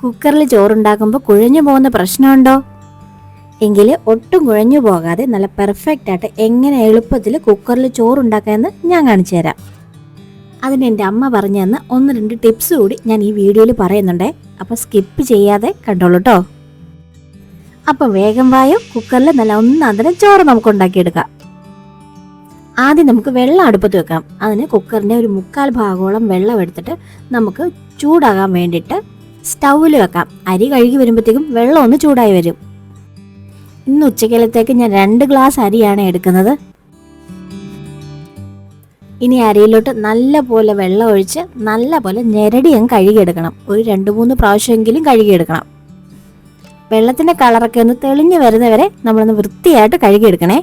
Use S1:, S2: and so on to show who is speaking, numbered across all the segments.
S1: കുക്കറിൽ ചോറുണ്ടാക്കുമ്പോൾ കുഴഞ്ഞു പോകുന്ന പ്രശ്നമുണ്ടോ? എങ്കിൽ ഒട്ടും കുഴഞ്ഞു പോകാതെ നല്ല പെർഫെക്റ്റ് ആയിട്ട് എങ്ങനെ എളുപ്പത്തിൽ കുക്കറിൽ ചോറുണ്ടാക്കാമെന്ന് ഞാൻ കാണിച്ചു തരാം. അതിന് എൻ്റെ അമ്മ പറഞ്ഞു തന്ന 1-2 ടിപ്സ് കൂടി ഞാൻ ഈ വീഡിയോയിൽ പറയുന്നുണ്ടേ. അപ്പോൾ സ്കിപ്പ് ചെയ്യാതെ കണ്ടോളൂ കേട്ടോ. അപ്പം വേഗം വായോ, കുക്കറിൽ നല്ല ഒന്നാന്തരം ചോറ് നമുക്ക് ഉണ്ടാക്കിയെടുക്കാം. ആദ്യം നമുക്ക് വെള്ളം അടുപ്പത്ത് വെക്കാം. അതിന് കുക്കറിൻ്റെ ഒരു 1/4 ഭാഗോളം വെള്ളം എടുത്തിട്ട് നമുക്ക് ചൂടാകാൻ വേണ്ടിയിട്ട് സ്റ്റൗവിൽ വെക്കാം. അരി കഴുകി വരുമ്പോഴത്തേക്കും വെള്ളം ഒന്ന് ചൂടായി വരും. ഇന്ന് ഉച്ചക്കലത്തേക്ക് ഞാൻ 2 ഗ്ലാസ് അരിയാണ് എടുക്കുന്നത്. ഇനി അരിയിലോട്ട് നല്ല പോലെ വെള്ളം ഒഴിച്ച് നല്ല പോലെ ഞെരടിയും കഴുകിയെടുക്കണം. ഒരു 2-3 പ്രാവശ്യമെങ്കിലും കഴുകിയെടുക്കണം. വെള്ളത്തിൻ്റെ കളറൊക്കെ ഒന്ന് തെളിഞ്ഞു വരുന്നവരെ നമ്മളൊന്ന് വൃത്തിയായിട്ട് കഴുകിയെടുക്കണേ.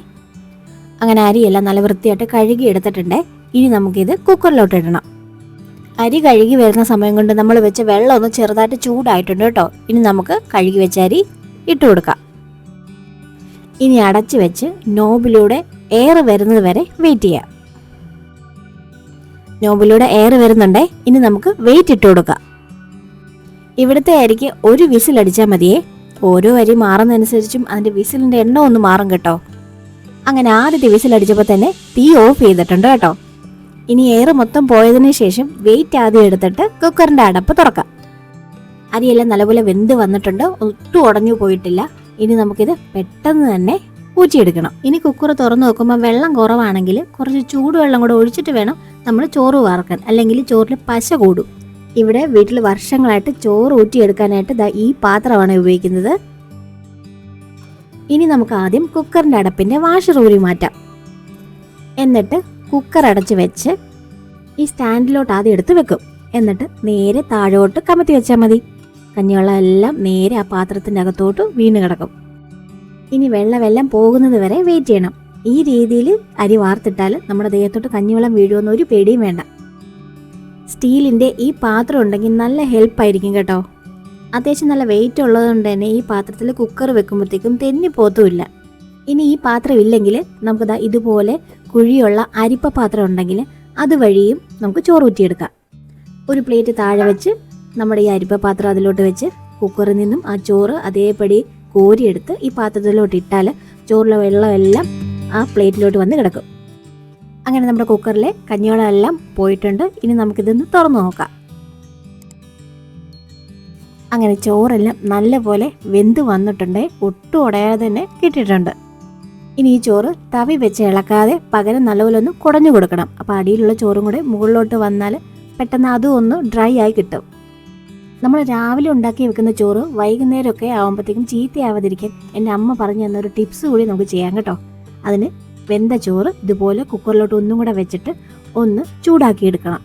S1: അങ്ങനെ അരിയെല്ലാം നല്ല വൃത്തിയായിട്ട് കഴുകി എടുത്തിട്ടുണ്ട്. ഇനി നമുക്കിത് കുക്കറിലോട്ട് ഇടണം. അരി കഴുകി വരുന്ന സമയം കൊണ്ട് നമ്മൾ വെച്ച വെള്ളം ഒന്ന് ചെറുതായിട്ട് ചൂടായിട്ടുണ്ട് കേട്ടോ. ഇനി നമുക്ക് കഴുകി വെച്ച അരി ഇട്ട് കൊടുക്കാം. ഇനി അടച്ചു വെച്ച് നോബിലൂടെ എയർ വരുന്നത് വരെ വെയിറ്റ് ചെയ്യാം. നോബിലൂടെ എയർ വരുന്നുണ്ടേ. ഇനി നമുക്ക് വെയിറ്റ് ഇട്ട് കൊടുക്കാം. ഇവിടുത്തെ അരിക്ക് ഒരു വിസിൽ അടിച്ചാൽ മതിയേ. ഓരോ അരി മാറുന്നതനുസരിച്ചും അതിൻ്റെ വിസിലിൻ്റെ എണ്ണം ഒന്ന് മാറും കേട്ടോ. അങ്ങനെ ആദ്യത്തെ വിസിൽ അടിച്ചപ്പോൾ തന്നെ തീ ഓഫ് ചെയ്തിട്ടുണ്ട് കേട്ടോ. ഇനി എയർ മൊത്തം പോയതിനു ശേഷം വെയിറ്റ് ആദ്യം എടുത്തിട്ട് കുക്കറിൻ്റെ അടപ്പ് തുറക്കാം. അരിയെല്ലാം നല്ലപോലെ വെന്ത് വന്നിട്ടുണ്ട്, ഒട്ടും ഉടഞ്ഞു പോയിട്ടില്ല. ഇനി നമുക്കിത് പെട്ടെന്ന് തന്നെ ഊറ്റിയെടുക്കണം. ഇനി കുക്കർ തുറന്നു നോക്കുമ്പോൾ വെള്ളം കുറവാണെങ്കിൽ കുറച്ച് ചൂടുവെള്ളം കൂടെ ഒഴിച്ചിട്ട് വേണം നമ്മൾ ചോറ് വാർക്കാൻ, അല്ലെങ്കിൽ ചോറിൽ പശ കൂടും. ഇവിടെ വീട്ടിൽ വർഷങ്ങളായിട്ട് ചോറ് ഊറ്റിയെടുക്കാനായിട്ട് ഈ പാത്രമാണ് ഉപയോഗിക്കുന്നത്. ഇനി നമുക്ക് ആദ്യം കുക്കറിൻ്റെ അടപ്പിൻ്റെ വാഷർ ഊരി മാറ്റാം. എന്നിട്ട് കുക്കർ അടച്ച് വെച്ച് ഈ സ്റ്റാൻഡിലോട്ട് ആദ്യം എടുത്ത് വെക്കും. എന്നിട്ട് നേരെ താഴോട്ട് കമത്തി വെച്ചാൽ മതി. കഞ്ഞിവെള്ളം എല്ലാം നേരെ ആ പാത്രത്തിൻ്റെ അകത്തോട്ട് വീണ് കിടക്കും. ഇനി വെള്ളം പോകുന്നത് വരെ വെയിറ്റ് ചെയ്യണം. ഈ രീതിയിൽ അരി വാർത്തിട്ടാൽ നമ്മുടെ ദേഹത്തോട്ട് കഞ്ഞിവെള്ളം വീഴുമെന്ന് ഒരു പേടിയും വേണ്ട. സ്റ്റീലിൻ്റെ ഈ പാത്രം ഉണ്ടെങ്കിൽ നല്ല ഹെൽപ്പായിരിക്കും കേട്ടോ. അത്യാവശ്യം നല്ല വെയിറ്റ് ഉള്ളതുകൊണ്ട് തന്നെ ഈ പാത്രത്തിൽ കുക്കർ വെക്കുമ്പോഴത്തേക്കും തെന്നി പോത്തുമില്ല. ഇനി ഈ പാത്രം ഇല്ലെങ്കിൽ നമുക്ക് ഇതുപോലെ കുഴിയുള്ള അരിപ്പ പാത്രം ഉണ്ടെങ്കിൽ അതുവഴിയും നമുക്ക് ചോറ് ഊറ്റിയെടുക്കാം. ഒരു പ്ലേറ്റ് താഴെ വെച്ച് നമ്മുടെ ഈ അരിപ്പ പാത്രം അതിലോട്ട് വെച്ച് കുക്കറിൽ നിന്നും ആ ചോറ് അതേപടി കോരിയെടുത്ത് ഈ പാത്രത്തിലോട്ട് ഇട്ടാൽ ചോറിലെ വെള്ളമെല്ലാം ആ പ്ലേറ്റിലോട്ട് വന്ന് കിടക്കും. അങ്ങനെ നമ്മുടെ കുക്കറിലെ കഞ്ഞിവെള്ളം എല്ലാം പോയിട്ടുണ്ട്. ഇനി നമുക്കിതൊന്ന് തുറന്നു നോക്കാം. അങ്ങനെ ചോറെല്ലാം നല്ലപോലെ വെന്ത് വന്നിട്ടുണ്ട്, ഒട്ടും ഉടയാതെ തന്നെ കിട്ടിയിട്ടുണ്ട്. ഇനി ഈ ചോറ് തവി വെച്ച് ഇളക്കാതെ പകരം നല്ലപോലെ ഒന്ന് കുടഞ്ഞു കൊടുക്കണം. അപ്പോൾ അടിയിലുള്ള ചോറും കൂടെ മുകളിലോട്ട് വന്നാൽ പെട്ടെന്ന് അതും ഒന്ന് ഡ്രൈ ആയി കിട്ടും. നമ്മൾ രാവിലെ ഉണ്ടാക്കി വെക്കുന്ന ചോറ് വൈകുന്നേരമൊക്കെ ആകുമ്പോഴത്തേക്കും ചീത്തയാവാതിരിക്കാൻ എൻ്റെ അമ്മ പറഞ്ഞു തന്നൊരു ടിപ്സ് കൂടി നമുക്ക് ചെയ്യാം കേട്ടോ. അതിന് വെന്ത ചോറ് ഇതുപോലെ കുക്കറിലോട്ട് ഒന്നും കൂടെ വെച്ചിട്ട് ഒന്ന് ചൂടാക്കിയെടുക്കണം.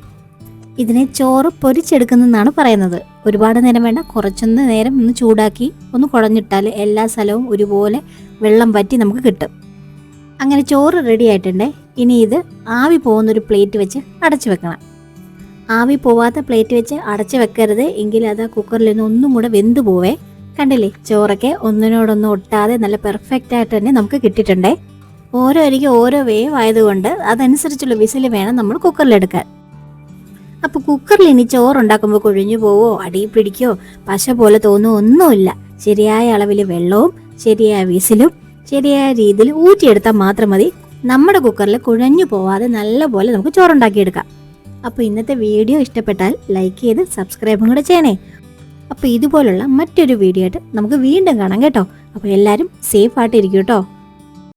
S1: ഇതിനെ ചോറ് പൊരിച്ചെടുക്കുന്നെന്നാണ് പറയുന്നത്. ഒരുപാട് നേരം വേണ്ട, കുറച്ചൊന്ന് നേരം ഒന്ന് ചൂടാക്കി ഒന്ന് കുഴഞ്ഞിട്ടാൽ എല്ലാ സ്ഥലവും ഒരുപോലെ വെള്ളം വറ്റി നമുക്ക് കിട്ടും. അങ്ങനെ ചോറ് റെഡി ആയിട്ടുണ്ടേ. ഇനി ഇത് ആവി പോകുന്നൊരു പ്ലേറ്റ് വെച്ച് അടച്ചു വെക്കണം. ആവി പോവാത്ത പ്ലേറ്റ് വെച്ച് അടച്ചു വെക്കരുത്, എങ്കിൽ അത് ആ കുക്കറിൽ നിന്ന് ഒന്നും കൂടെ വെന്ത് പോവേ. കണ്ടില്ലേ, ചോറൊക്കെ ഒന്നിനോടൊന്നും ഒട്ടാതെ നല്ല പെർഫെക്റ്റ് ആയിട്ട് തന്നെ നമുക്ക് കിട്ടിയിട്ടുണ്ടേ. ഓരോ അരിക്ക് ഓരോ വേവ് ആയതുകൊണ്ട് അതനുസരിച്ചുള്ള വിസിൽ വേണം നമ്മൾ കുക്കറിലെടുക്കാൻ. അപ്പോൾ കുക്കറിൽ ഇനി ചോറുണ്ടാക്കുമ്പോൾ കുഴിഞ്ഞു പോവോ, അടി പിടിക്കോ, പശ പോലെ തോന്നുമോ ഒന്നുമില്ല. ശരിയായ അളവിൽ വെള്ളവും ശരിയായ വിസിലും ശരിയായ രീതിയിൽ ഊറ്റിയെടുത്താൽ മാത്രം മതി. നമ്മുടെ കുക്കറിൽ കുഴഞ്ഞു പോവാതെ നല്ല പോലെ നമുക്ക് ചോറുണ്ടാക്കിയെടുക്കാം. അപ്പോൾ ഇന്നത്തെ വീഡിയോ ഇഷ്ടപ്പെട്ടാൽ ലൈക്ക് ചെയ്ത് സബ്സ്ക്രൈബും കൂടെ ചെയ്യണേ. അപ്പോൾ ഇതുപോലുള്ള മറ്റൊരു വീഡിയോ ആയിട്ട് നമുക്ക് വീണ്ടും കാണാം കേട്ടോ. അപ്പോൾ എല്ലാവരും സേഫ് ആയിട്ട് ഇരിക്കും കേട്ടോ.